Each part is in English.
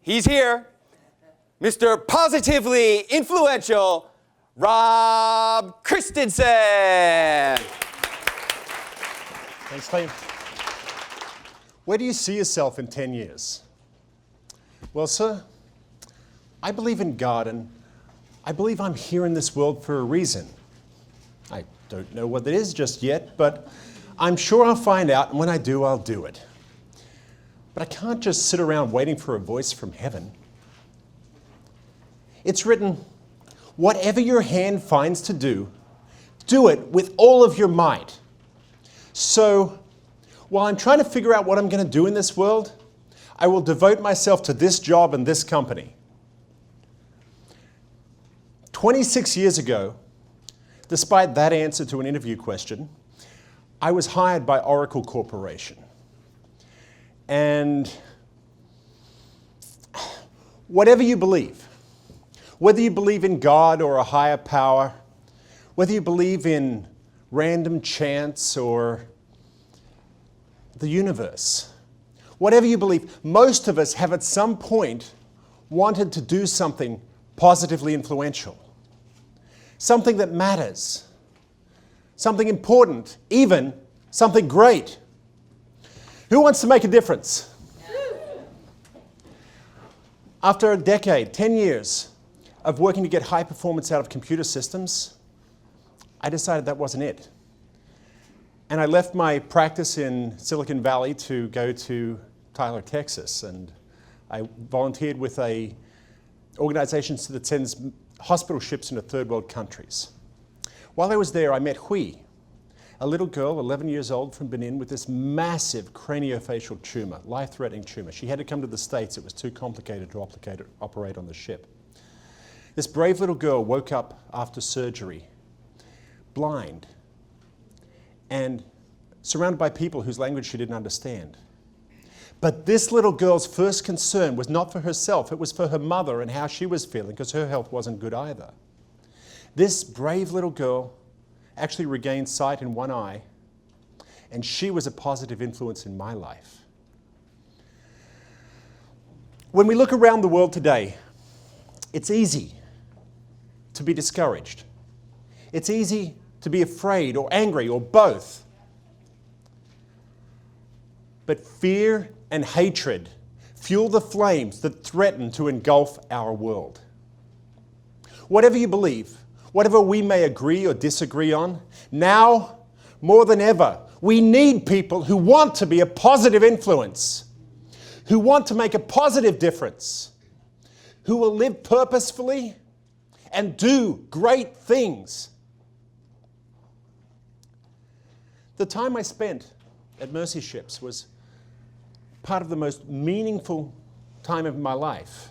He's here, Mr. Positively Influential, Rob Christensen. Thanks, Clem. Where do you see yourself in 10 years? Well, sir, I believe in God, and I believe I'm here in this world for a reason. I don't know what it is just yet, but I'm sure I'll find out, and when I do, I'll do it. But I can't just sit around waiting for a voice from heaven. It's written, whatever your hand finds to do it with all of your might. So, while I'm trying to figure out what I'm going to do in this world, I will devote myself to this job and this company. 26 years ago, despite that answer to an interview question, I was hired by Oracle Corporation. And whatever you believe, whether you believe in God or a higher power, whether you believe in random chance or the universe, whatever you believe, most of us have at some point wanted to do something positively influential, something that matters, something important, even something great. Who wants to make a difference? After a decade, 10 years of working to get high performance out of computer systems, I decided that wasn't it. And I left my practice in Silicon Valley to go to Tyler, Texas, and I volunteered with an organization that sends hospital ships into third world countries. While I was there, I met Hui, a little girl, 11 years old, from Benin with this massive craniofacial tumor, life-threatening tumor. She had to come to the States. It was too complicated to operate on the ship. This brave little girl woke up after surgery, blind, and surrounded by people whose language she didn't understand. But this little girl's first concern was not for herself, it was for her mother and how she was feeling, because her health wasn't good either. This brave little girl actually regained sight in one eye, and she was a positive influence in my life. When we look around the world today, it's easy to be discouraged. It's easy to be afraid or angry or both. But fear and hatred fuel the flames that threaten to engulf our world. Whatever you believe, whatever we may agree or disagree on, now, more than ever, we need people who want to be a positive influence, who want to make a positive difference, who will live purposefully and do great things. The time I spent at Mercy Ships was part of the most meaningful time of my life.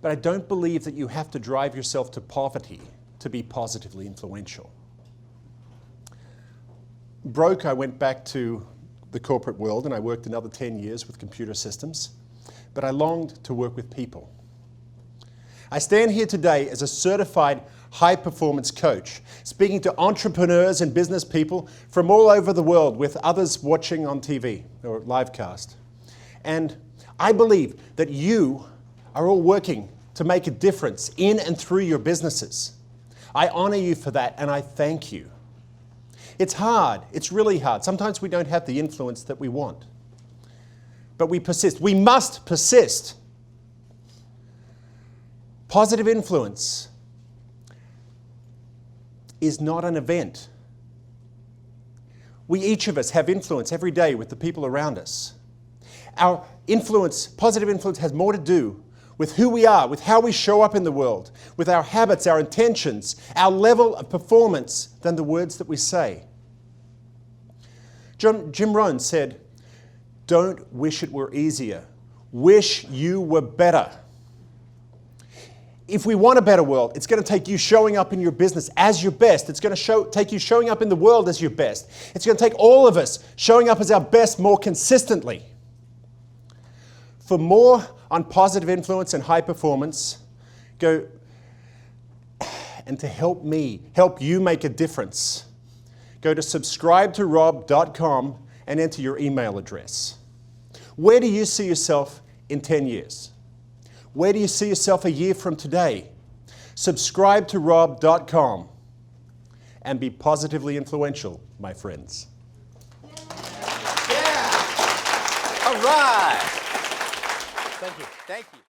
But I don't believe that you have to drive yourself to poverty to be positively influential. Broke, I went back to the corporate world and I worked another 10 years with computer systems, but I longed to work with people. I stand here today as a certified high-performance coach, speaking to entrepreneurs and business people from all over the world with others watching on TV or livecast. And I believe that you are all working to make a difference in and through your businesses. I honor you for that, and I thank you. It's hard. It's really hard. Sometimes we don't have the influence that we want. But we persist. We must persist. Positive influence is not an event. We, each of us, have influence every day with the people around us. Our influence, positive influence, has more to do with who we are, with how we show up in the world, with our habits, our intentions, our level of performance than the words that we say. Jim Rohn said, "Don't wish it were easier. Wish you were better." If we want a better world, it's going to take you showing up in your business as your best. It's going to take you showing up in the world as your best. It's going to take all of us showing up as our best more consistently. For more on positive influence and high performance, and to help you make a difference, go to subscribetorob.com and enter your email address. Where do you see yourself in 10 years? Where do you see yourself a year from today? Subscribe to rob.com and be positively influential, my friends. Yeah. All right. Thank you. Thank you.